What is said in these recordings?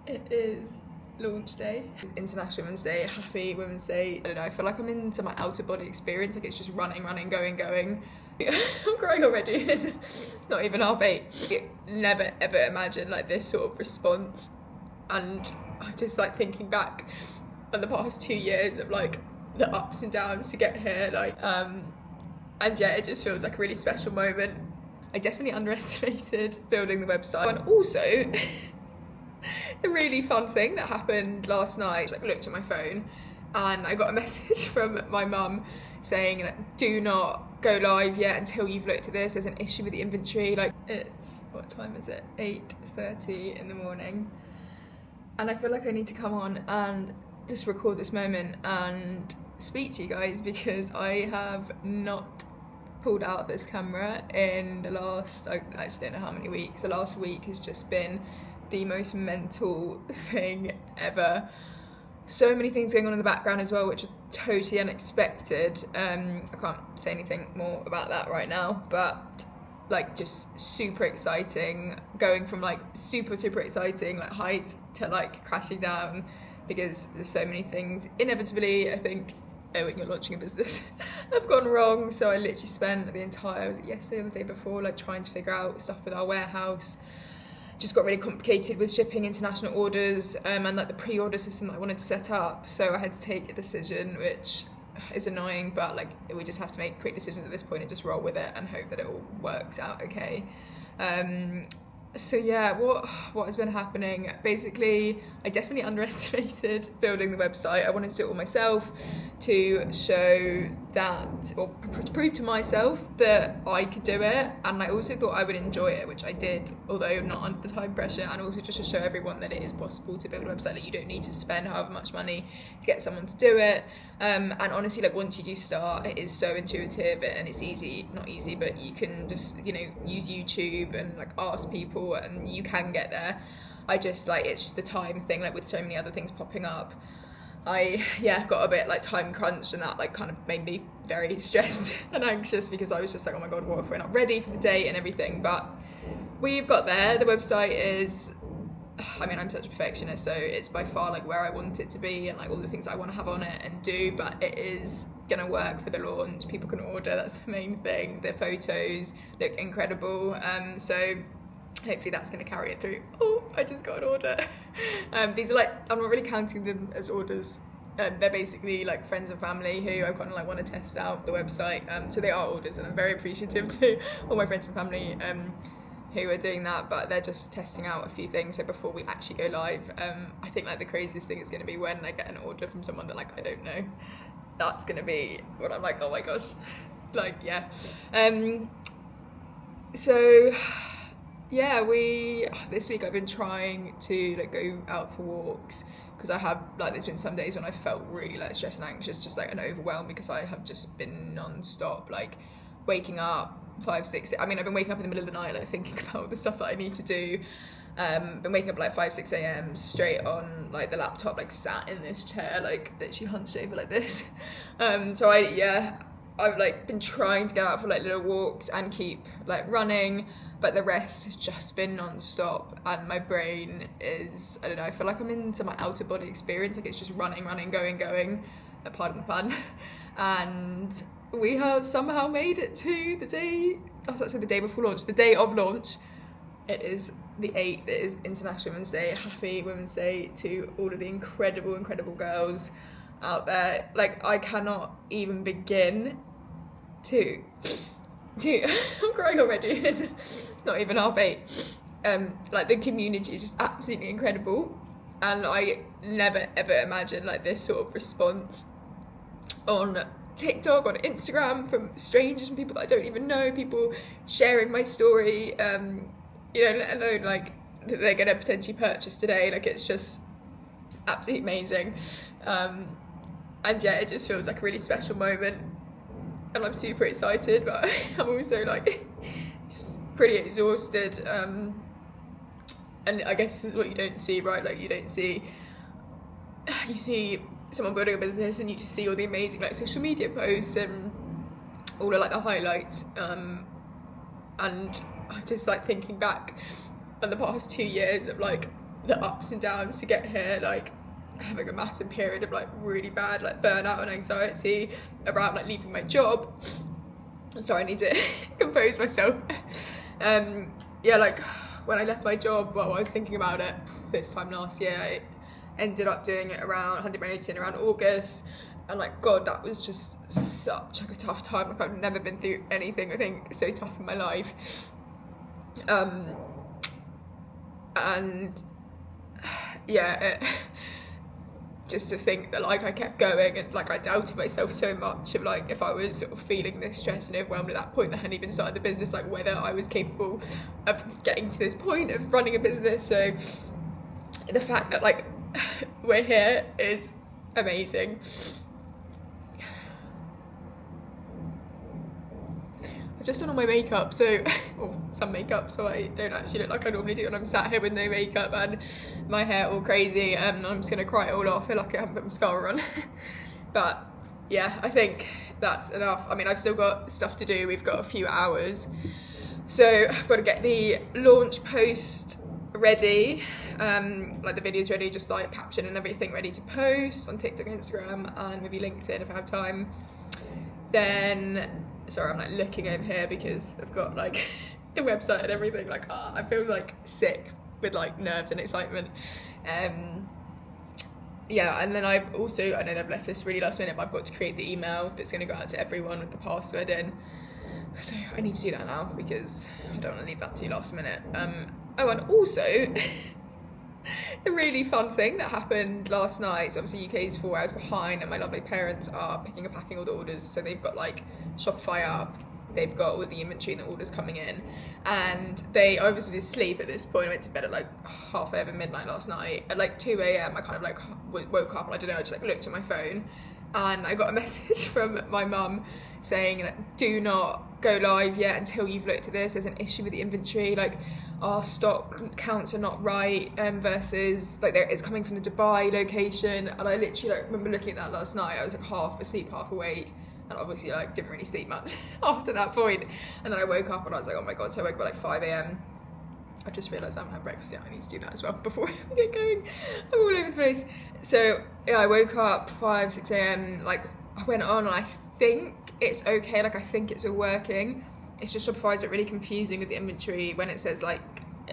It is launch day. It's International Women's Day. Happy Women's Day. I don't know, I feel like I'm into my outer body experience. Like it's just running, going. I'm crying already. It's not even half 8. Never ever imagined like this sort of response, and I just like thinking back on the past 2 years of like the ups and downs to get here, and yeah, it just feels like a really special moment. I definitely underestimated building the website, and also the really fun thing that happened last night, I looked at my phone and I got a message from my mum saying like, do not go live yet until you've looked at this, there's an issue with the inventory. Like, it's, what time is it, 8:30 in the morning, and I feel like I need to come on and just record this moment and speak to you guys, because I have not pulled out this camera in the last, I actually don't know how many weeks. The last week has just been the most mental thing ever. So many things going on in the background as well, which are totally unexpected. I can't say anything more about that right now, but like just super exciting, going from like super exciting like heights to like crashing down, because there's so many things inevitably, I think, when you're launching a business have gone wrong. So I literally spent the entire, was it yesterday or the day before, like trying to figure out stuff with our warehouse. Just got really complicated with shipping international orders, and like the pre-order system that I wanted to set up. So I had to take a decision, which is annoying, but like we just have to make quick decisions at this point and just roll with it and hope that it all works out okay. So yeah, what has been happening? Basically, I definitely underestimated building the website. I wanted to do it all myself to show that, or to prove to myself that I could do it, and I also thought I would enjoy it, which I did, although not under the time pressure, and also just to show everyone that it is possible to build a website, that you don't need to spend however much money to get someone to do it. And honestly, like once you do start, it is so intuitive and it's easy, not easy, but you can just, you know, use YouTube and like ask people and you can get there. I just like, it's just the time thing, like with so many other things popping up, I got a bit like time crunched, and that like kind of made me very stressed and anxious, because I was just like, oh my god, what if we're not ready for the date and everything? But we've got there. The website is, I mean, I'm such a perfectionist, so it's by far like where I want it to be and like all the things I want to have on it and do, but it is gonna work for the launch. People can order, that's the main thing. The photos look incredible, so hopefully that's going to carry it through. Oh, I just got an order. These are like, I'm not really counting them as orders. They're basically like friends and family who I kind of like want to test out the website. So they are orders, and I'm very appreciative to all my friends and family who are doing that, but they're just testing out a few things. So before we actually go live, I think like the craziest thing is going to be when I get an order from someone that like I don't know. That's going to be what I'm like, oh my gosh, like yeah. So yeah, this week I've been trying to like go out for walks, because I have like, there's been some days when I felt really like stressed and anxious, just like, and overwhelmed, because I have just been non-stop like waking up 5, 6, I mean I've been waking up in the middle of the night like thinking about the stuff that I need to do. Been waking up like 5, 6 a.m. straight on like the laptop, like sat in this chair, like literally hunched over like this. So I've like been trying to get out for like little walks and keep like running, but the rest has just been non-stop, and my brain is, I don't know, I feel like I'm into my outer body experience, like it's just running, going, pardon the pun. And we have somehow made it to the day, I was about to say the day before launch, the day of launch. It is the 8th, it is International Women's Day. Happy Women's Day to all of the incredible girls out there. Like, I cannot even begin to I'm crying already. It's not even half 8. Like the community is just absolutely incredible, and I never ever imagined like this sort of response on TikTok, on Instagram, from strangers, from people that I don't even know, people sharing my story, you know, let alone like that they're gonna potentially purchase today. Like, it's just absolutely amazing, and yeah, it just feels like a really special moment. And I'm super excited, but I'm also like just pretty exhausted. And I guess this is what you don't see, right? Like, you see someone building a business and you just see all the amazing like social media posts and all of like the highlights. And I'm just like thinking back on the past 2 years of like the ups and downs to get here, like having a massive period of like really bad like burnout and anxiety around like leaving my job. Sorry, I need to compose myself. Yeah, like when I left my job, well, I was thinking about it this time last year. I ended up doing it around, handed my notice in around August, and like God, that was just such like a tough time. Like I've never been through anything I think so tough in my life. And yeah, just to think that like I kept going, and like I doubted myself so much of like if I was sort of feeling this stress and overwhelmed at that point that I hadn't even started the business, like whether I was capable of getting to this point of running a business. So the fact that like we're here is amazing. I've just done all my makeup, so or some makeup, so I don't actually look like I normally do when I'm sat here with no makeup and my hair all crazy, and I'm just gonna cry it all off. I feel like I haven't put mascara on. But yeah, I think that's enough. I mean, I've still got stuff to do. We've got a few hours, so I've got to get the launch post ready, like the videos ready, just like caption and everything ready to post on TikTok and Instagram, and maybe LinkedIn if I have time. Then, sorry, I'm like looking over here because I've got like the website and everything, like I feel like sick with like nerves and excitement. Yeah, and then I've also, I know they've left this really last minute, but I've got to create the email that's going to go out to everyone with the password in, so I need to do that now because I don't want to leave that to last minute. Oh, and also a really fun thing that happened last night. So obviously UK is 4 hours behind, and my lovely parents are picking and packing all the orders. So they've got like Shopify up, they've got all the inventory and the orders coming in, and they obviously asleep at this point. I went to bed at like 11:30 midnight last night. At like 2 a.m. I kind of like woke up and I don't know, I just like looked at my phone and I got a message from my mum saying like, do not go live yet until you've looked at this. There's an issue with the inventory, like our stock counts are not right, versus like it's coming from the Dubai location. And I literally like remember looking at that last night. I was like half asleep, half awake, and obviously like didn't really sleep much after that point. And then I woke up and I was like, oh my God. So I woke up at like 5 a.m. I just realised I haven't had breakfast yet. I need to do that as well before I get going. I'm all over the place. So yeah, I woke up 6 a.m. Like I went on and I think it's okay. Like I think it's all working. It's just Shopify's are really confusing with the inventory when it says like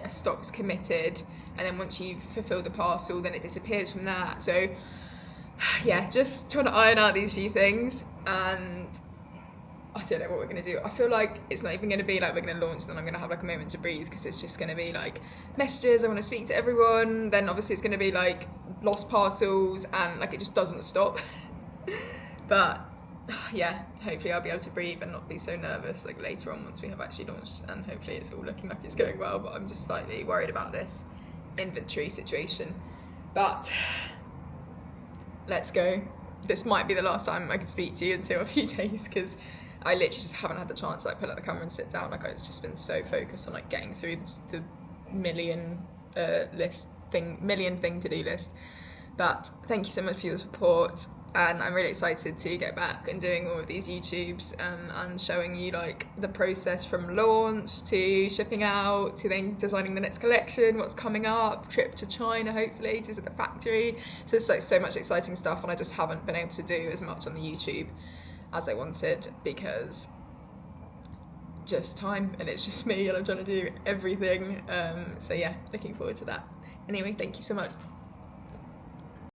a stock's committed, and then once you've fulfilled the parcel, then it disappears from that. So yeah, just trying to iron out these few things, and I don't know what we're going to do. I feel like it's not even going to be like we're going to launch, then I'm going to have like a moment to breathe, because it's just going to be like messages, I want to speak to everyone, then obviously it's going to be like lost parcels, and like it just doesn't stop. But yeah, hopefully I'll be able to breathe and not be so nervous like later on once we have actually launched, and hopefully it's all looking like it's going well. But I'm just slightly worried about this inventory situation. But let's go. This might be the last time I can speak to you until a few days, because I literally just haven't had the chance to like put up the camera and sit down. Like I've just been so focused on like getting through the million thing to do list. But thank you so much for your support, and I'm really excited to get back and doing all of these YouTubes, and showing you like the process from launch to shipping out to then designing the next collection, what's coming up, trip to China hopefully to visit the factory. So there's like so much exciting stuff, and I just haven't been able to do as much on the YouTube as I wanted because just time, and it's just me and I'm trying to do everything. So yeah, looking forward to that. Anyway, thank you so much.